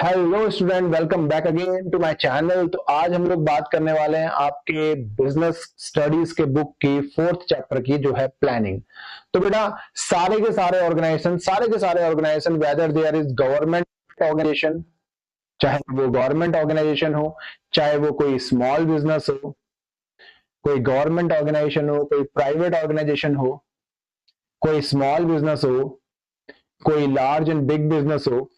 Hello student, welcome back again to my channel. तो आज हम लोग बात करने वाले हैं आपके बिजनेस स्टडीज के बुक की 4th चैप्टर की, जो है प्लानिंग। तो बेटा सारे के सारे organization whether there is government organization, चाहे वो गवर्नमेंट ऑर्गेनाइजेशन हो, चाहे वो कोई स्मॉल बिजनेस हो, कोई गवर्नमेंट ऑर्गेनाइजेशन हो, कोई प्राइवेट ऑर्गेनाइजेशन हो, कोई स्मॉल बिजनेस हो, कोई लार्ज एंड बिग बिजनेस हो,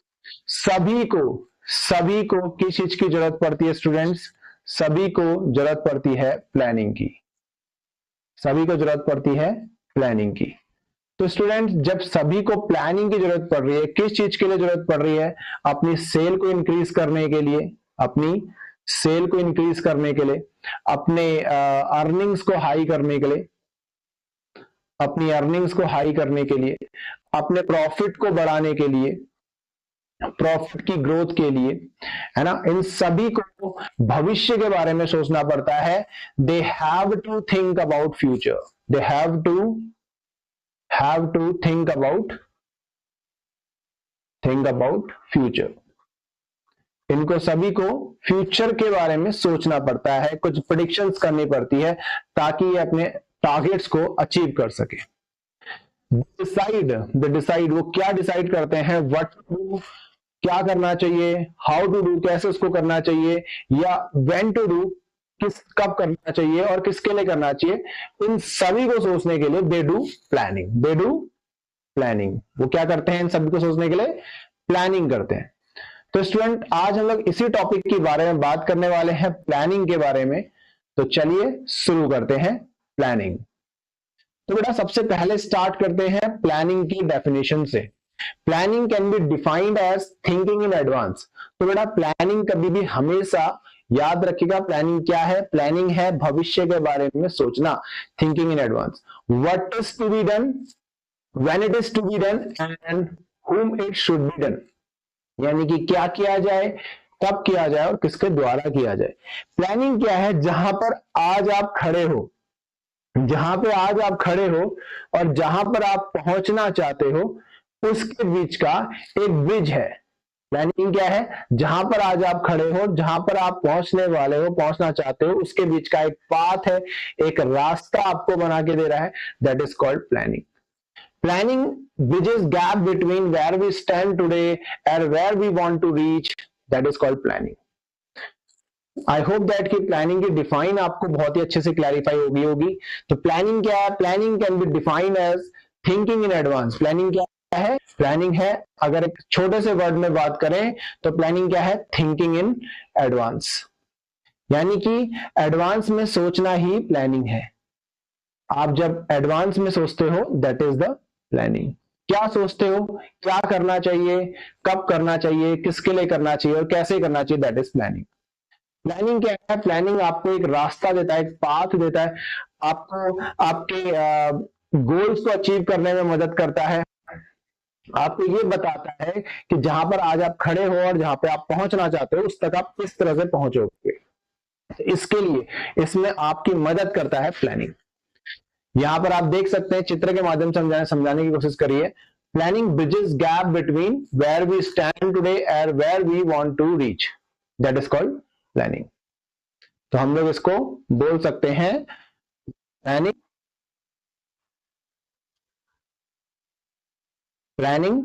सभी को सभी को किस चीज की जरूरत पड़ती है स्टूडेंट्स? सभी को जरूरत पड़ती है प्लानिंग की। सभी को जरूरत पड़ती है प्लानिंग की। तो स्टूडेंट्स, जब सभी को प्लानिंग की जरूरत पड़ रही है, किस चीज के लिए जरूरत पड़ रही है? अपनी सेल को इंक्रीज करने के लिए, अपनी सेल को इंक्रीज करने के लिए, अपने अर्निंग्स को हाई करने के लिए, अपनी अर्निंग्स को हाई करने के लिए, अपने प्रॉफिट को बढ़ाने के लिए, प्रॉफिट की ग्रोथ के लिए, है ना। इन सभी को भविष्य के बारे में सोचना पड़ता है। They have to think about future, they have to think about future. इनको सभी को फ्यूचर के बारे में सोचना पड़ता है, कुछ प्रेडिक्शंस करनी पड़ती है ताकि ये अपने टारगेट्स को अचीव कर सके। डिसाइड वो क्या डिसाइड करते हैं? व्हाट टू, क्या करना चाहिए, हाउ टू डू, कैसे उसको करना चाहिए, या व्हेन टू डू, कब करना चाहिए और किसके लिए करना चाहिए। इन सभी को सोचने के लिए दे डू प्लानिंग। वो क्या करते हैं? इन सभी को सोचने के लिए प्लानिंग करते हैं। तो स्टूडेंट, आज हम लोग इसी टॉपिक के बारे में बात करने वाले हैं, प्लानिंग के बारे में। तो चलिए शुरू करते हैं प्लानिंग। तो बेटा सबसे पहले स्टार्ट करते हैं प्लानिंग की डेफिनेशन से। Planning can be defined as thinking in advance. तो बेटा प्लानिंग कभी भी हमेशा याद रखिएगा, प्लानिंग क्या है? प्लानिंग है भविष्य के बारे में सोचना, thinking in advance. What is to be done, when it is to be done and whom it should be done. यानी कि क्या किया जाए, कब किया जाए और किसके द्वारा किया जाए। प्लानिंग क्या है? जहां पर आज आप खड़े हो, जहां पे आज आप खड़े हो और जहां पर आप पहुंचना चाहते हो, उसके बीच का एक ब्रिज है। प्लानिंग क्या है? जहां पर आज आप खड़े हो, जहां पर आप पहुंचने वाले हो, पहुंचना चाहते हो, उसके बीच का एक पाथ है, एक रास्ता आपको बना के दे रहा है। That is called planning. Planning bridges gap between where we stand today and where we want to reach. That is called planning. I hope that कि प्लानिंग की डिफाइन आपको बहुत ही अच्छे से क्लैरिफाई होगी। तो प्लानिंग क्या है? Planning can be defined as thinking in advance. Planning क्या है? प्लानिंग है, अगर एक छोटे से वर्ड में बात करें तो प्लानिंग क्या है? Thinking in advance. यानी कि एडवांस में सोचना ही प्लानिंग है। आप जब एडवांस में सोचते हो, दैट इज द प्लानिंग। क्या सोचते हो, क्या करना चाहिए, कब करना चाहिए, किसके लिए करना चाहिए और कैसे करना चाहिए, दैट इज प्लानिंग। प्लानिंग क्या है? प्लानिंग आपको एक रास्ता देता है, एक पाथ देता है, आपको आपके गोल्स को अचीव करने में मदद करता है। आपको ये बताता है कि जहां पर आज आप खड़े हो और जहां पे आप पहुंचना चाहते हो, उस तक आप किस तरह से पहुंचोगे। इसके लिए इसमें आपकी मदद करता है प्लानिंग। यहां पर आप देख सकते हैं, चित्र के माध्यम से समझाने की कोशिश करिए। Planning bridges gap between where we stand today and where we want to reach. That is called planning. तो हम लोग इसको बोल सकते हैं planning. Planning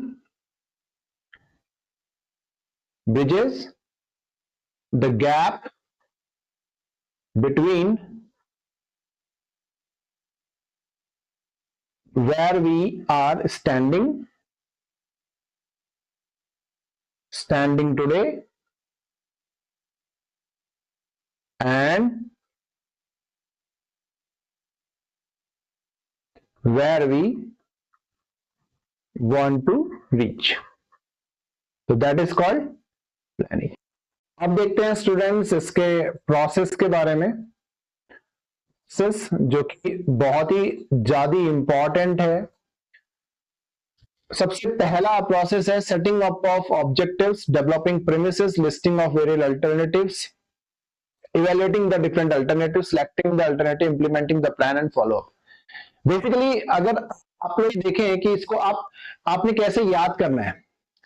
bridges the gap between where we are standing today and where we want to reach. तो that is called planning. अब देखते हैं स्टूडेंट्स इसके प्रोसेस के बारे में, जो कि बहुत ही ज्यादा इंपॉर्टेंट है। सबसे पहला प्रोसेस है setting up of objectives, developing premises, listing of various alternatives, evaluating the different alternatives, selecting the alternative, implementing the plan and follow up. Basically अगर आप लोग देखें कि इसको आपने कैसे याद करना है,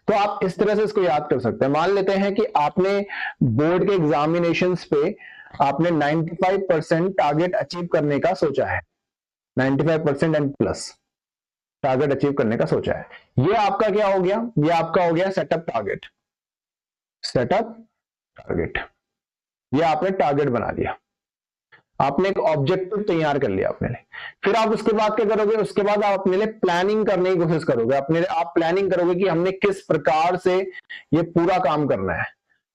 तो आप इस तरह से इसको याद कर सकते हैं। मान लेते हैं कि आपने बोर्ड के एग्जामिनेशंस पे आपने 95% टारगेट अचीव करने का सोचा है, 95% एंड प्लस टारगेट अचीव करने का सोचा है। ये आपका क्या हो गया, ये आपका हो गया सेटअप टारगेट, सेटअप टारगेट। ये आपने टारगेट बना लिया, आपने एक ऑब्जेक्टिव तैयार कर लिया अपने लिए। फिर आप उसके बाद क्या करोगे, उसके बाद आप अपने लिए प्लानिंग करने की कोशिश करोगे, अपने लिए आप प्लानिंग करोगे कि हमने किस प्रकार से ये पूरा काम करना है।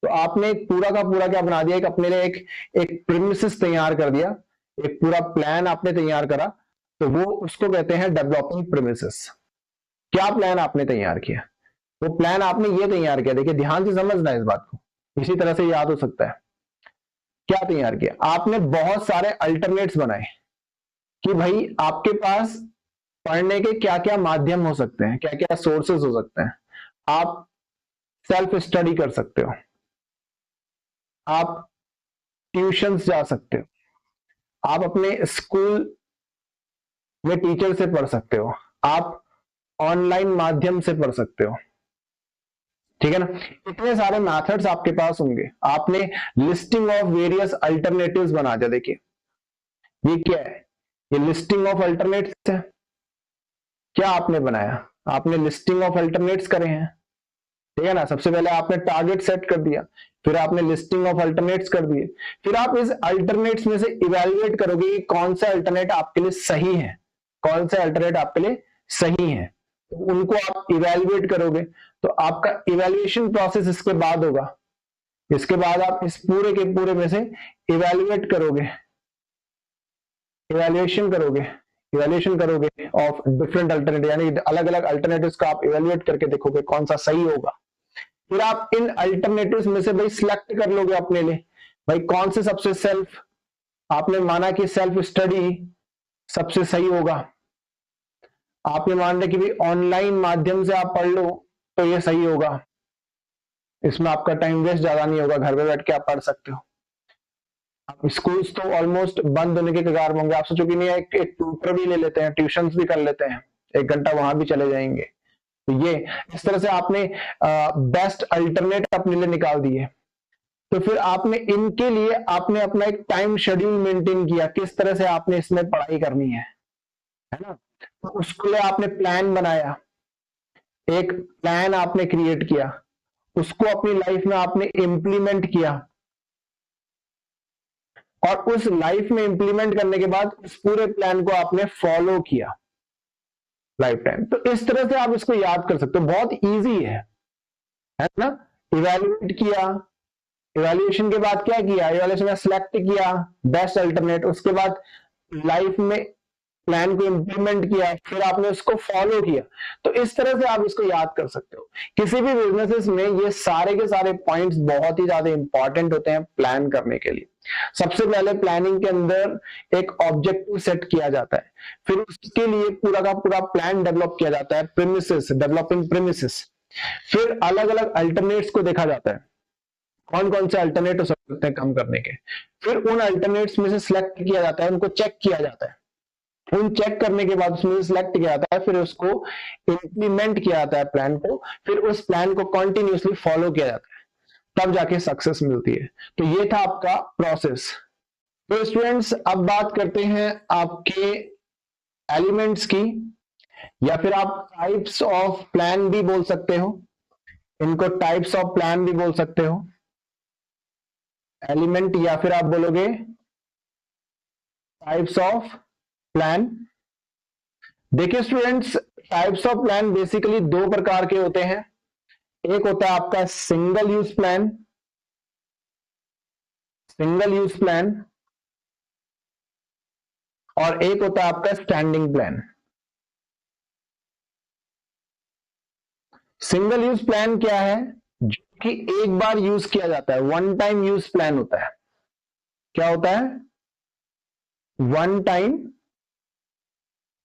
तो आपने एक पूरा का पूरा क्या बना दिया, एक अपने लिए एक प्रीमिसेस तैयार कर दिया, एक पूरा प्लान आपने तैयार करा। तो वो उसको कहते हैं डेवलपिंग प्रीमिसेस। क्या प्लान आपने तैयार किया, वो प्लान आपने ये तैयार किया, देखिए ध्यान से समझना है इस बात को, इसी तरह से याद हो सकता है। क्या तैयार किया आपने, बहुत सारे अल्टरनेट्स बनाए कि भाई आपके पास पढ़ने के क्या क्या माध्यम हो सकते हैं, क्या क्या सोर्सेज हो सकते हैं। आप सेल्फ स्टडी कर सकते हो, आप ट्यूशंस जा सकते हो, आप अपने स्कूल में टीचर से पढ़ सकते हो, आप ऑनलाइन माध्यम से पढ़ सकते हो, ठीक है ना। इतने सारे मेथड्स आपके पास होंगे। आपने लिस्टिंग ऑफ वेरियस अल्टरनेटिव्स बना दिया। देखिए ये क्या है, ये लिस्टिंग ऑफ अल्टरनेट्स है। क्या आपने बनाया, आपने लिस्टिंग ऑफ अल्टरनेट्स करे हैं, ठीक है ना। सबसे पहले आपने टारगेट सेट कर दिया, फिर आपने लिस्टिंग ऑफ अल्टरनेट्स कर दिए, फिर आप इस अल्टरनेट्स में से इवेल्युएट करोगे कि कौन सा अल्टरनेट आपके लिए सही है, कौन सा अल्टरनेट आपके लिए सही है। तो उनको आप इवेल्युएट करोगे। तो आपका इवेल्युएशन प्रोसेस इसके बाद होगा। इसके बाद आप इस पूरे के पूरे में से इवेल्युएट करोगे, इवेल्युएशन करोगे, इवेल्युएशन करोगे ऑफ डिफरेंट अल्टरनेटिव, यानी अलग अलग अल्टरनेटिव्स का आप इवेल्युएट करके देखोगे कौन सा सही होगा। फिर आप इन अल्टरनेटिव्स में से भाई सिलेक्ट कर लोगे अपने लिए, भाई कौन से सबसे सेल्फ, आपने माना कि सेल्फ स्टडी सबसे सही होगा, आपने मान लिया कि भाई ऑनलाइन माध्यम से आप पढ़ लो तो ये सही होगा, इसमें आपका टाइम वेस्ट ज्यादा नहीं होगा, घर पे बैठ के आप पढ़ सकते हो। अब स्कूल्स तो ऑलमोस्ट बंद होने के कगार में होंगे, आप सोचो कि नहीं एक ट्यूटर भी ले लेते हैं, ट्यूशंस भी कर लेते हैं, 1 घंटा वहां भी चले जाएंगे। तो ये इस तरह से आपने बेस्ट अल्टरनेट अपने लिए निकाल दिए। तो फिर आपने इनके लिए आपने अपना एक टाइम शेड्यूल मेंटेन किया, किस तरह से आपने इसमें पढ़ाई करनी है ना। तो उसके लिए आपने प्लान बनाया, एक प्लान आपने क्रिएट किया, उसको अपनी लाइफ में आपने इंप्लीमेंट किया, और उस लाइफ में इंप्लीमेंट करने के बाद उस पूरे प्लान को आपने फॉलो किया लाइफ टाइम। तो इस तरह से आप इसको याद कर सकते हो, बहुत इजी है ना। इवेल्युएट किया, इवेल्युएशन के बाद क्या किया, इवेल्युएशन में सिलेक्ट किया बेस्ट अल्टरनेट, उसके बाद लाइफ में प्लान को इंप्लीमेंट किया, फिर आपने उसको फॉलो किया। तो इस तरह से आप इसको याद कर सकते हो। किसी भी बिजनेसेस में ये सारे के सारे पॉइंट्स बहुत ही ज्यादा इंपॉर्टेंट होते हैं प्लान करने के लिए। सबसे पहले प्लानिंग के अंदर एक ऑब्जेक्टिव सेट किया जाता है, फिर उसके लिए पूरा का पूरा प्लान डेवलप किया जाता है, प्रीमिसेस, डेवलपिंग प्रीमिसेस। फिर अलग अलग अल्टरनेट्स को देखा जाता है, कौन कौन से अल्टरनेट हो सकते हैं काम करने के। फिर उन अल्टरनेट्स में से सिलेक्ट किया जाता है, उनको चेक किया जाता है, उन चेक करने के बाद उसमें सिलेक्ट किया जाता है, फिर उसको इंप्लीमेंट किया जाता है प्लान को, फिर उस प्लान को कंटिन्यूअसली फॉलो किया जाता है, तब जाके सक्सेस मिलती है। तो ये था आपका प्रोसेस। तो स्टूडेंट्स अब बात करते हैं आपके एलिमेंट्स की, या फिर आप टाइप्स ऑफ प्लान भी बोल सकते हो, इनको टाइप्स ऑफ प्लान भी बोल सकते हो, एलिमेंट, या फिर आप बोलोगे टाइप्स ऑफ प्लान। देखिए students, types of plan basically 2 प्रकार के होते हैं। एक होता है आपका single use plan, single use plan, और एक होता है आपका standing plan. Single use plan क्या है, जो कि एक बार यूज किया जाता है, वन टाइम यूज प्लान होता है। क्या होता है, वन टाइम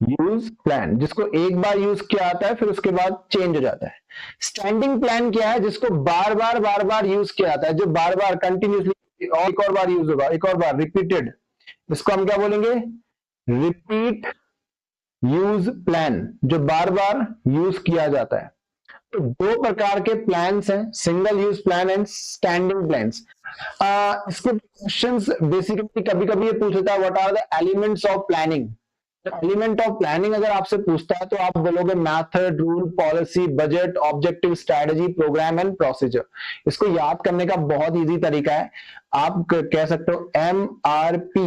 यूज प्लान, जिसको एक बार यूज किया जाता है फिर उसके बाद चेंज हो जाता है। स्टैंडिंग प्लान क्या है, जिसको बार बार यूज किया जाता है, जो बार बार कंटिन्यूसली और एक और बार यूज होगा, एक और बार रिपीटेड, इसको हम क्या बोलेंगे, रिपीट यूज प्लान, जो बार बार यूज किया जाता है। तो दो प्रकार के प्लान्स हैं, single use plan and standing plans. इसके क्वेश्चंस बेसिकली कभी कभी ये पूछता है what are the elements of planning. Element of planning अगर आपसे पूछता है तो आप बोलोगे method, rule, policy, budget, objective, strategy, program and procedure. इसको याद करने का बहुत इजी तरीका है, आप कह सकते हो MRP।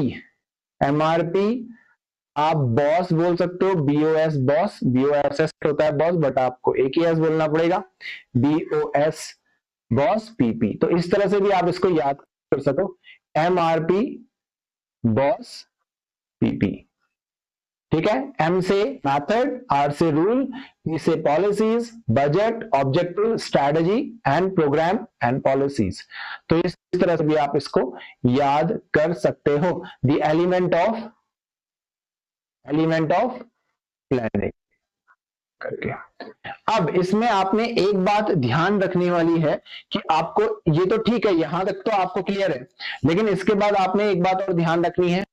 MRP आप बॉस बोल सकते हो, BOS बॉस, BOSS होता है बॉस, बट आपको एक ही एस बोलना पड़ेगा, BOS बॉस, PP। तो इस तरह से भी आप इसको याद कर सको, MRP बॉस, PP। ठीक है, M से मेथड, R से रूल, P से policies, budget, objective, strategy and program and policies. तो इस तरह से भी आप इसको याद कर सकते हो, द एलिमेंट ऑफ प्लानिंग करके। अब इसमें आपने एक बात ध्यान रखने वाली है कि आपको, ये तो ठीक है, यहां तक तो आपको क्लियर है, लेकिन इसके बाद आपने एक बात और ध्यान रखनी है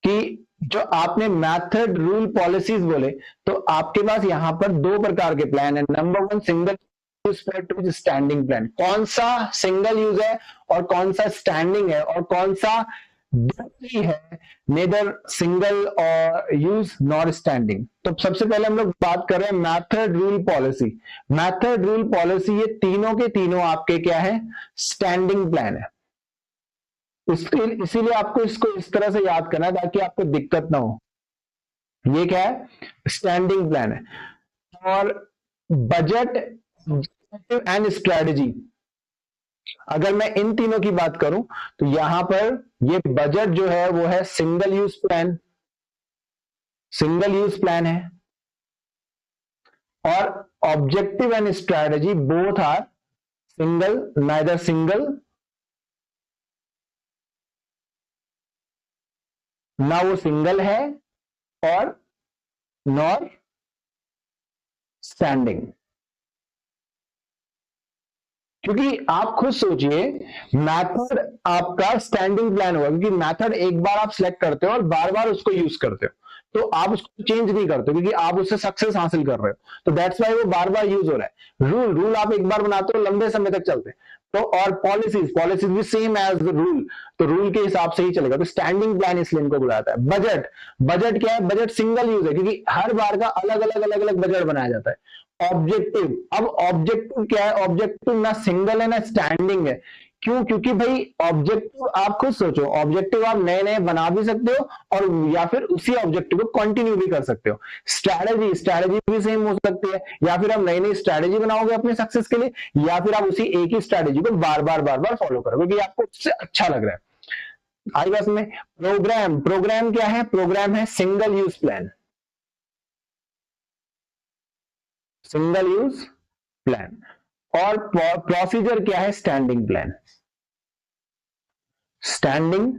कि जो आपने मेथड, रूल, पॉलिसीज बोले, तो आपके पास यहां पर दो प्रकार के प्लान है। Number 1 single use, standing plan. कौन सा सिंगल यूज है और कौन सा स्टैंडिंग है और कौन सा है, नेदर सिंगल और यूज नॉर स्टैंडिंग। तो सबसे पहले हम लोग बात कर रहे हैं method, rule, policy. Method, rule, policy ये तीनों के तीनों आपके क्या है, स्टैंडिंग प्लान है। इसीलिए आपको इसको इस तरह से याद करना है ताकि आपको दिक्कत ना हो। ये क्या है, स्टैंडिंग प्लान है। और बजट एंड स्ट्रेटजी, अगर मैं इन तीनों की बात करूं तो यहां पर ये बजट जो है वो है single use plan, single use plan है। और objective and strategy both are single, neither single ना वो सिंगल है और नॉर स्टैंडिंग। क्योंकि आप खुद सोचिए, मेथड आपका स्टैंडिंग प्लान होगा, क्योंकि मेथड एक बार आप सिलेक्ट करते हो और बार बार उसको यूज करते हो, तो आप उसको चेंज नहीं करते क्योंकि आप उससे सक्सेस हासिल कर रहे हो, तो दैट्स वाई वो बार बार यूज हो रहा है। रूल आप एक बार बनाते हो, लंबे समय तक चलते हैं। तो और पॉलिसीज भी सेम एज रूल, तो रूल के हिसाब से ही चलेगा। तो स्टैंडिंग प्लान इसलिए इनको बुलाता है। बजट क्या है, बजट सिंगल यूज है क्योंकि हर बार का अलग अलग बजट बनाया जाता है। ऑब्जेक्टिव, अब ऑब्जेक्टिव क्या है, ऑब्जेक्टिव ना सिंगल है ना स्टैंडिंग है। क्यों, क्योंकि भाई ऑब्जेक्टिव आप खुद सोचो, ऑब्जेक्टिव आप नए नए बना भी सकते हो और या फिर उसी ऑब्जेक्टिव को कंटिन्यू भी कर सकते हो। स्ट्रैटेजी भी सेम हो सकती है, या फिर आप नई नई स्ट्रैटेजी बनाओगे अपने सक्सेस के लिए, या फिर आप उसी एक ही स्ट्रैटेजी को बार बार फॉलो करोगे क्योंकि आपको उससे अच्छा लग रहा है। आई बात में। प्रोग्राम क्या है, प्रोग्राम है single use plan, single use plan. और प्रोसीजर क्या है, स्टैंडिंग प्लान, स्टैंडिंग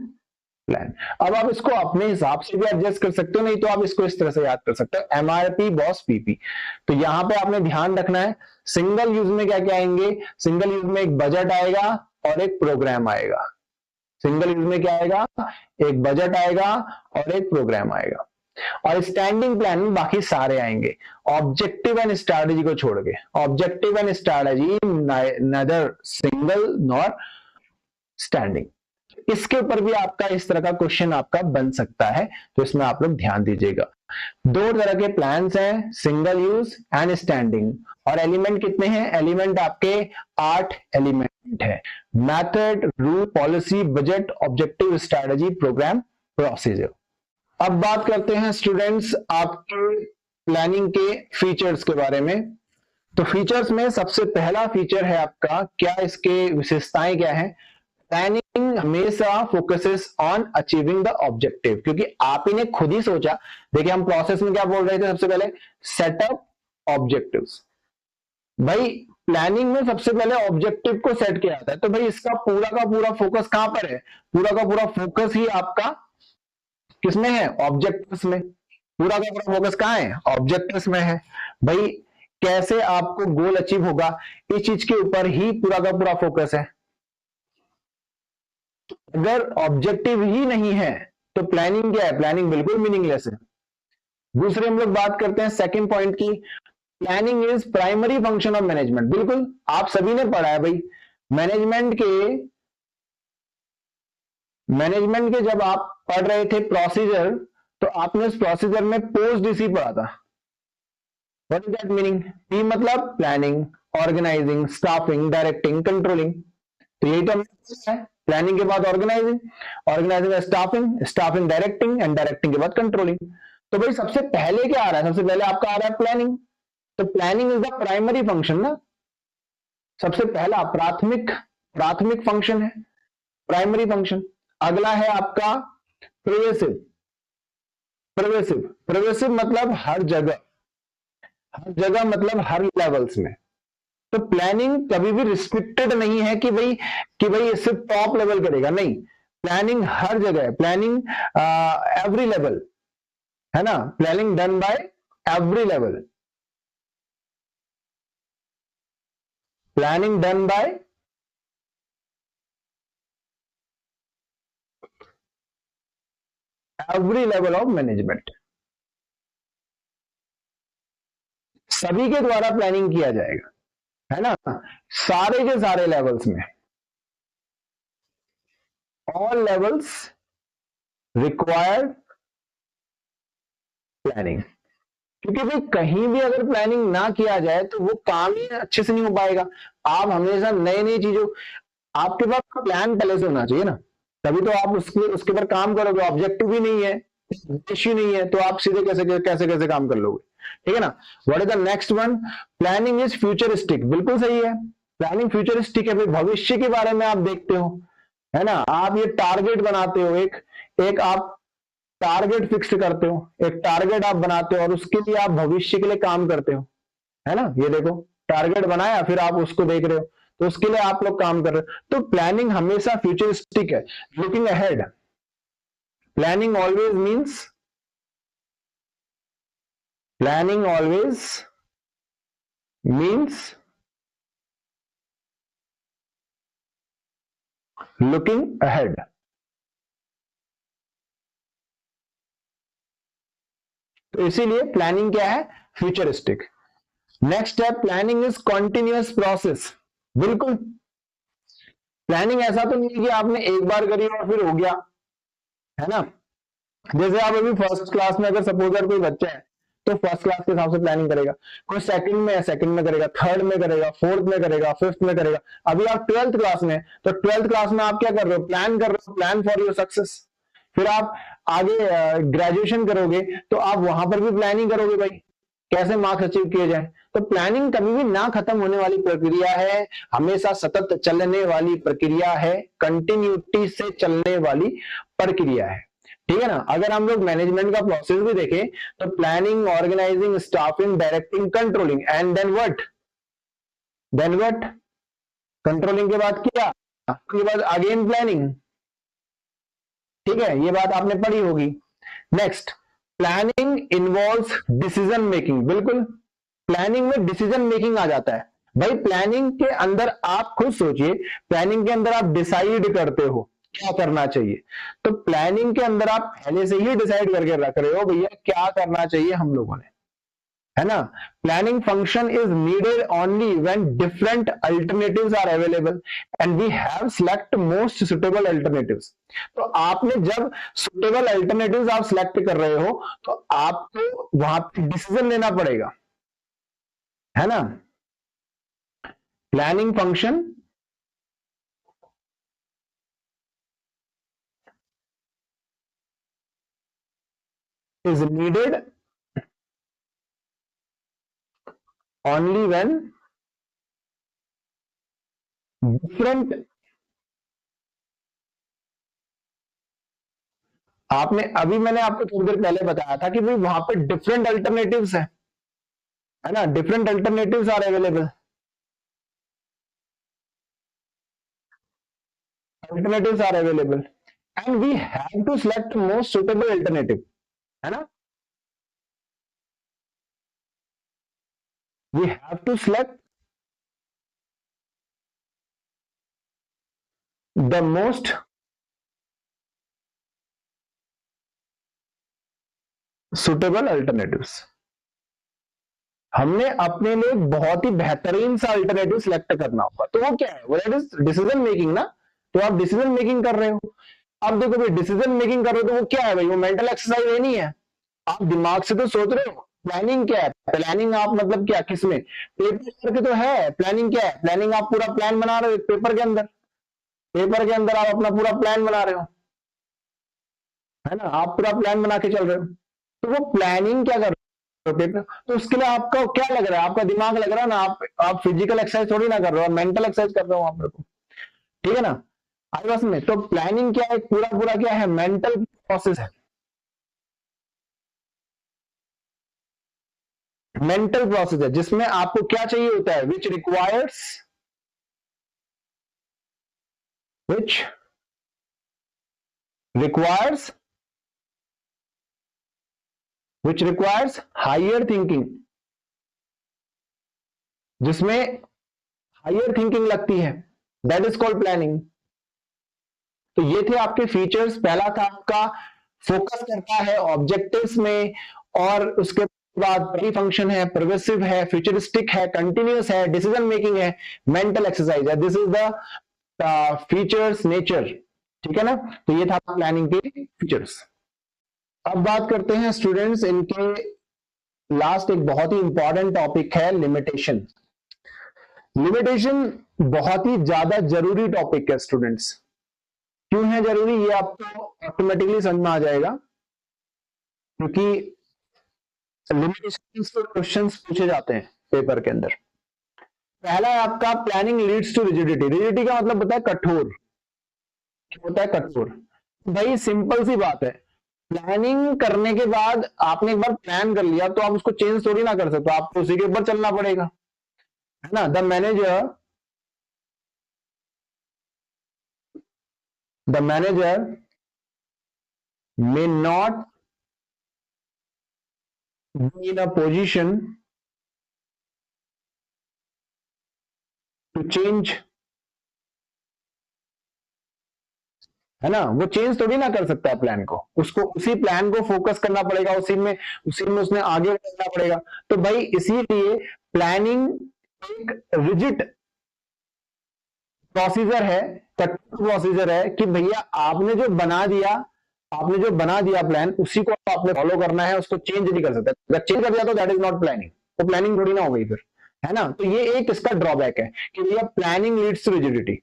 प्लान। अब आप इसको अपने हिसाब से भी एडजस्ट कर सकते हो, नहीं तो आप इसको इस तरह से याद कर सकते हो, MRP बॉस PP। तो यहां पे आपने ध्यान रखना है, सिंगल यूज में क्या क्या आएंगे, सिंगल यूज में एक बजट आएगा और एक प्रोग्राम आएगा। सिंगल यूज में क्या आएगा, एक बजट आएगा और एक प्रोग्राम आएगा। और स्टैंडिंग प्लान में बाकी सारे आएंगे, ऑब्जेक्टिव एंड स्ट्रैटेजी को छोड़ के। Objective and strategy neither single nor standing. इसके ऊपर भी आपका इस तरह का क्वेश्चन आपका बन सकता है, तो इसमें आप लोग ध्यान दीजिएगा। दो तरह के प्लान्स हैं, सिंगल यूज एंड स्टैंडिंग। और एलिमेंट कितने हैं, एलिमेंट आपके 8 एलिमेंट है, method, rule, policy, budget, objective, strategy, program, procedure. अब बात करते हैं स्टूडेंट्स आपके प्लानिंग के फीचर्स के बारे में। तो फीचर्स में सबसे पहला फीचर है आपका, क्या इसके विशेषताएं क्या है, प्लानिंग हमेशा focuses on achieving the objective. क्योंकि आप ही ने खुद ही सोचा, देखिए हम प्रोसेस में क्या बोल रहे थे सबसे पहले, सेटअप ऑब्जेक्टिव्स। भाई प्लानिंग में सबसे पहले ऑब्जेक्टिव को सेट किया जाता है, तो भाई इसका पूरा का पूरा फोकस कहां पर है, पूरा का पूरा फोकस ही आपका किसमें है, ऑब्जेक्टिव्स में। पूरा का पूरा फोकस कहां है, ऑब्जेक्टिव्स में है। भाई कैसे आपको गोल अचीव होगा, इस चीज के ऊपर ही पूरा का पूरा फोकस है। अगर ऑब्जेक्टिव ही नहीं है तो प्लानिंग क्या है, प्लानिंग बिल्कुल मीनिंगलेस है। दूसरे हम लोग बात करते हैं सेकंड पॉइंट की, planning is primary function of management. बिल्कुल आप सभी ने पढ़ा है भाई, मैनेजमेंट के जब आप पढ़ रहे थे प्रोसीजर, तो आपने उस प्रोसीजर में पोस्ट डीसी पढ़ा था। What is that meaning? P मतलब planning, organising, staffing, directing, controlling. तो यही तो है, प्लानिंग के बाद organising, organising staffing, staffing directing, and directing के बाद कंट्रोलिंग। तो भाई सबसे पहले क्या आ रहा है? सबसे पहले आपका आ रहा है प्लानिंग। तो planning is the primary function ना, सबसे पहला प्राथमिक प्राथमिक फंक्शन है, प्राइमरी फंक्शन। अगला है आपका प्रोवेसिव। प्रोवेसिव प्रोवेसिव मतलब हर जगह, हर जगह मतलब हर लेवल्स में। तो प्लानिंग कभी भी रिस्ट्रिक्टेड नहीं है कि भाई सिर्फ टॉप लेवल करेगा, नहीं। प्लानिंग हर जगह है, प्लानिंग एवरी लेवल, है ना। Planning done by every level, planning done by every level of management. सभी के द्वारा प्लानिंग किया जाएगा, है ना, सारे के सारे लेवल्स में। All levels required planning. क्योंकि भाई कहीं भी अगर प्लानिंग ना किया जाए तो वो काम ही अच्छे से नहीं हो पाएगा। आप हमेशा नई नई चीजों, आपके पास प्लान पहले से होना चाहिए ना, तभी तो आप उसके उसके ऊपर काम करोगे। ऑब्जेक्टिव भी नहीं है, उद्देश्य नहीं है, तो आप सीधे कैसे कैसे कैसे काम कर लोगे? ठीक है ना। What is the next one? Planning is futuristic. बिल्कुल सही है, प्लानिंग फ्यूचरिस्टिक है, भविष्य के बारे में आप देखते हो, है ना। आप ये टारगेट बनाते हो, एक एक आप टारगेट फिक्स करते हो, एक टारगेट आप बनाते हो और उसके लिए आप भविष्य के लिए काम करते हो, है ना। ये देखो, टारगेट बनाया, फिर आप उसको देख रहे हो, तो उसके लिए आप लोग काम कर रहे हो। तो प्लानिंग हमेशा फ्यूचरिस्टिक है, looking ahead. Planning always means, planning always means looking ahead. तो इसीलिए प्लानिंग क्या है? फ्यूचरिस्टिक। नेक्स्ट है, प्लानिंग इज कॉन्टिन्यूअस प्रोसेस। बिल्कुल, प्लानिंग ऐसा तो नहीं है कि आपने एक बार करी और फिर हो गया, है ना। जैसे आप अभी फर्स्ट क्लास में, अगर सपोज कोई बच्चा है तो फर्स्ट क्लास के हिसाब से प्लानिंग करेगा, कोई सेकंड में है सेकंड में करेगा, थर्ड में करेगा, फोर्थ में करेगा, फिफ्थ में करेगा। अभी आप ट्वेल्थ क्लास में, तो ट्वेल्थ क्लास में आप क्या कर रहे हो? प्लान कर रहे हो, प्लान फॉर योर सक्सेस। फिर आप आगे ग्रेजुएशन करोगे तो आप वहां पर भी प्लानिंग करोगे भाई, कैसे मार्क्स अचीव किए जाए। तो प्लानिंग कभी भी ना खत्म होने वाली प्रक्रिया है, हमेशा सतत चलने वाली प्रक्रिया है, कंटिन्यूटी से चलने वाली प्रक्रिया है। ठीक है ना। अगर हम लोग मैनेजमेंट का प्रोसेस भी देखें तो planning, organising, staffing, directing, controlling, and then what? Controlling के बाद क्या? उसके बाद अगेन प्लानिंग। ठीक है, ये बात आपने पढ़ी होगी। Next, planning involves decision making. बिल्कुल, प्लानिंग में डिसीजन मेकिंग आ जाता है भाई। प्लानिंग के अंदर आप खुद सोचिए, प्लानिंग के अंदर आप डिसाइड करते हो क्या करना चाहिए। तो प्लानिंग के अंदर आप पहले से ही डिसाइड करके रख रहे हो भैया क्या करना चाहिए हम लोगों ने, है ना। Planning function is needed only when different alternatives are available and we have select most suitable alternatives. तो आपने जब सुटेबल अल्टरनेटिव्स आप सिलेक्ट कर रहे हो तो आपको वहां पे डिसीजन लेना पड़ेगा, है ना। Planning function is needed only when different, आपने अभी मैंने आपको थोड़ी देर पहले बताया था कि भाई वहां पे डिफरेंट अल्टरनेटिव्स है ना, different alternatives are available, alternatives are available and we have to select most suitable alternative, है ना। We have to select the most suitable alternatives. हमने अपने लिए बहुत ही बेहतरीन सा अल्टरनेटिव सिलेक्ट करना होगा। तो वो क्या है, वो दैट इज डिसीजन मेकिंग ना। तो आप डिसीजन मेकिंग कर रहे हो। अब देखो भाई, डिसीजन मेकिंग कर रहे हो तो वो क्या है भाई, वो मेंटल एक्सरसाइज है नहीं है। आप दिमाग से तो सोच रहे हो। प्लानिंग क्या है, प्लानिंग आप मतलब क्या, किसमें, पेपर करके तो है। प्लानिंग क्या है, प्लानिंग आप पूरा प्लान बना रहे हो पेपर के अंदर। पेपर के अंदर आप अपना पूरा प्लान बना रहे हो, है ना, आप पूरा प्लान बना के चल रहे हो। तो वो प्लानिंग क्या कर रहे हो पेपर, तो उसके लिए आपका क्या लग रहा है, आपका दिमाग लग रहा है ना। आप फिजिकल एक्सरसाइज थोड़ी ना कर रहे हो, मेंटल एक्सरसाइज कर रहे हो आप लोग, ठीक है ना। आई बस में तो प्लानिंग क्या है, पूरा पूरा क्या है, मेंटल प्रोसेस है। मेंटल प्रोसेस है जिसमें आपको क्या चाहिए होता है, विच रिक्वायर्स हायर थिंकिंग, जिसमें हायर थिंकिंग लगती है, दैट इज कॉल्ड प्लानिंग। तो ये थे आपके फीचर्स। पहला था आपका फोकस करता है ऑब्जेक्टिव्स में, और उसके बाद प्री फंक्शन है, प्रोग्रेसिव है, फ्यूचरिस्टिक है, कंटिन्यूस है, डिसीजन मेकिंग है, मेंटल एक्सरसाइज है। This is the features nature, ठीक है ना। तो ये था प्लानिंग के फीचर्स। अब बात करते हैं स्टूडेंट्स इनके लास्ट एक बहुत ही इंपॉर्टेंट टॉपिक है लिमिटेशन। लिमिटेशन बहुत ही ज्यादा जरूरी टॉपिक है स्टूडेंट्स। क्यों है जरूरी, ये आपको ऑटोमेटिकली समझ में आ जाएगा, क्योंकि लिमिटेशन के क्वेश्चंस पूछे जाते हैं पेपर के अंदर। पहला है आपका planning leads to rigidity. Rigidity का मतलब होता है कठोर। क्या होता है, कठोर। भाई सिंपल सी बात है, प्लानिंग करने के बाद आपने एक बार प्लान कर लिया तो आप उसको चेंज थोड़ी ना कर सकते, आपको उसी के ऊपर चलना पड़ेगा, है ना। The manager may not be in a position to change, है ना। वो चेंज थोड़ी ना कर सकता है प्लान को, उसको उसी प्लान को फोकस करना पड़ेगा, उसी में उसने आगे बढ़ना पड़ेगा। तो भाई इसीलिए प्लानिंग एक रिजिड प्रोसीजर है, कठोर प्रोसीजर है कि भैया आपने जो बना दिया प्लान, उसी को आपने फॉलो करना है, उसको चेंज नहीं कर सकते। अगर चेंज कर दिया तो दैट इज नॉट प्लानिंग, तो प्लानिंग थोड़ी ना हो गई फिर, है ना। तो ये एक इसका ड्रॉबैक है कि भैया प्लानिंग लीड्स टू रिजिडिटी।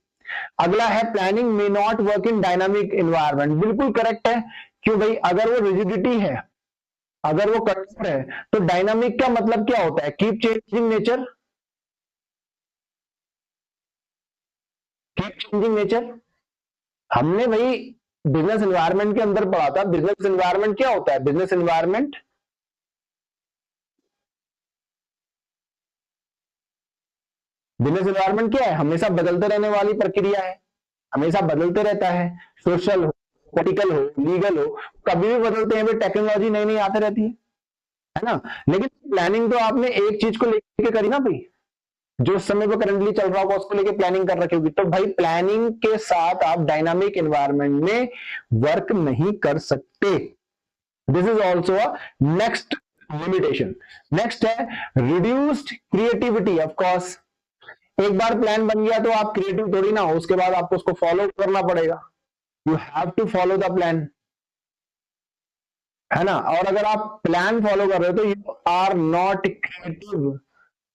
अगला है planning may not work in dynamic environment. बिल्कुल करेक्ट है। क्यों भाई, अगर वो रिजिडिटी है, अगर वो कठोर है, तो डायनामिक का मतलब क्या होता है, keep changing nature, keep changing nature. हमने भाई बिजनेस एनवायरनमेंट के अंदर पढ़ा था, बिजनेस एनवायरनमेंट क्या होता है, बिजनेस एनवायरनमेंट क्या है, हमेशा बदलते रहने वाली प्रक्रिया है, हमेशा बदलते रहता है। सोशल हो, पॉलिटिकल हो, लीगल हो, कभी भी बदलते हैं, टेक्नोलॉजी नई नई आते रहती है ना। लेकिन प्लानिंग तो आपने एक चीज को लेके करी ना भाई, जो उस समय पे करंटली चल रहा होगा उसको लेके प्लानिंग कर रखी होगी। तो भाई प्लानिंग के साथ आप डायनामिक एनवायरनमेंट में वर्क नहीं कर सकते। This is also a next limitation. Next है रिड्यूस्ड क्रिएटिविटी। ऑफ कोर्स एक बार प्लान बन गया तो आप क्रिएटिव थोड़ी ना हो, उसके बाद आपको उसको फॉलो करना पड़ेगा। You have to follow the plan, है ना। और अगर आप प्लान फॉलो कर रहे हो तो यू आर नॉट क्रिएटिव,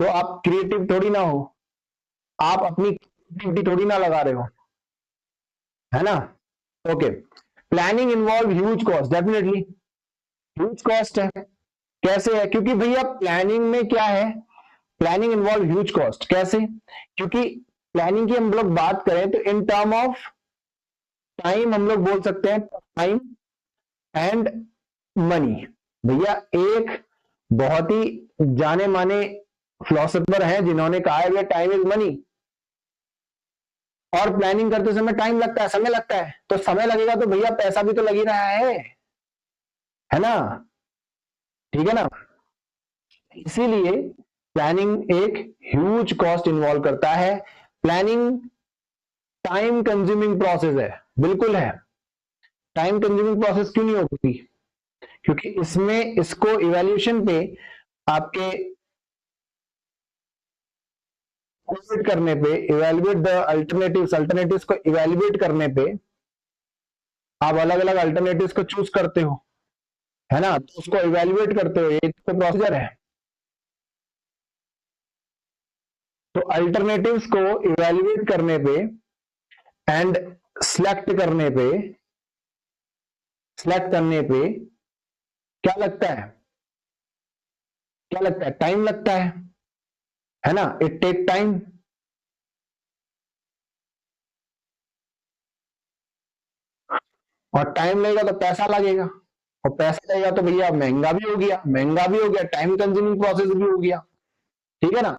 तो आप क्रिएटिव थोड़ी ना हो, आप अपनी क्रिएटिविटी थोड़ी ना लगा रहे हो, है ना। Okay, planning involve huge cost, definitely huge cost है। कैसे है, क्योंकि भैया प्लानिंग में क्या है, प्लानिंग इन्वॉल्व ह्यूज कॉस्ट। कैसे, क्योंकि प्लानिंग की हम लोग बात करें तो इन टर्म ऑफ टाइम हम लोग बोल सकते हैं, टाइम एंड मनी। भैया एक बहुत ही जाने माने फिलोसोफर हैं जिन्होंने कहा है टाइम इज मनी, और प्लानिंग करते समय टाइम लगता है, समय लगता है, तो समय लगेगा तो भैया पैसा भी तो लग ही रहा है ना, ठीक है ना। इसीलिए प्लानिंग एक ह्यूज कॉस्ट इन्वॉल्व करता है। प्लानिंग टाइम कंज्यूमिंग प्रोसेस है, बिल्कुल है। टाइम कंज्यूमिंग प्रोसेस क्यों नहीं होगी, क्योंकि इसमें इसको इवैल्यूएशन पे आपके इवैल्यूएट करने पे, इवैल्यूएट द अल्टरनेटिव्स, अल्टरनेटिव्स को इवैल्यूएट करने पे आप अलग अलग अल्टरनेटिव्स को चूज करते हो, है ना, तो उसको इवैल्यूएट करते हो, ये तो प्रोसीजर है। तो अल्टरनेटिव्स को इवैल्यूएट करने पे एंड सिलेक्ट करने पे, क्या लगता है, क्या लगता है, टाइम लगता है ना, इट टेक टाइम। और टाइम लगेगा तो पैसा लगेगा, और पैसा लगेगा तो भैया महंगा भी हो गया, टाइम कंज्यूमिंग प्रोसेस भी हो गया, ठीक है ना।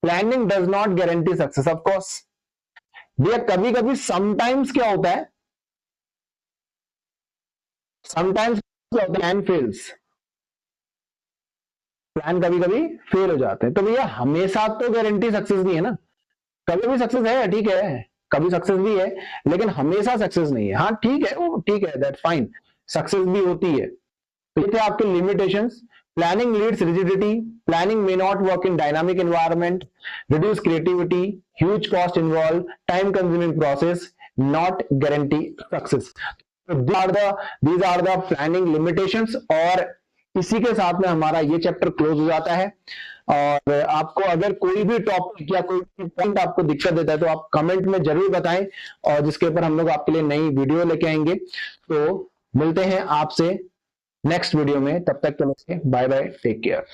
Planning does not guarantee success of course. भैया कभी कभी समटाइम्स क्या होता है, समटाइम्स प्लान फेल्स, प्लान कभी कभी फेल हो जाते हैं। तो भैया हमेशा तो गारंटी सक्सेस नहीं है ना, कभी भी सक्सेस है, ठीक है, कभी सक्सेस भी है, लेकिन हमेशा सक्सेस नहीं है। हाँ ठीक है, वो ठीक है, दैट फाइन, सक्सेस भी होती है। तो ये थे आपके limitations. Planning leads rigidity, planning may not work in dynamic environment, reduce creativity, huge cost involve, time consuming process, not guarantee success. These are the planning limitations. और इसी के साथ में हमारा ये चैप्टर क्लोज हो जाता है। और आपको अगर कोई भी टॉपिक या कोई पॉइंट आपको दिक्कत देता है तो आप कमेंट में जरूर बताएं, और जिसके ऊपर हम लोग आपके लिए नई वीडियो लेके आएंगे। तो मिलते हैं आपसे नेक्स्ट वीडियो में, तब तक के लिए बाय बाय, टेक केयर।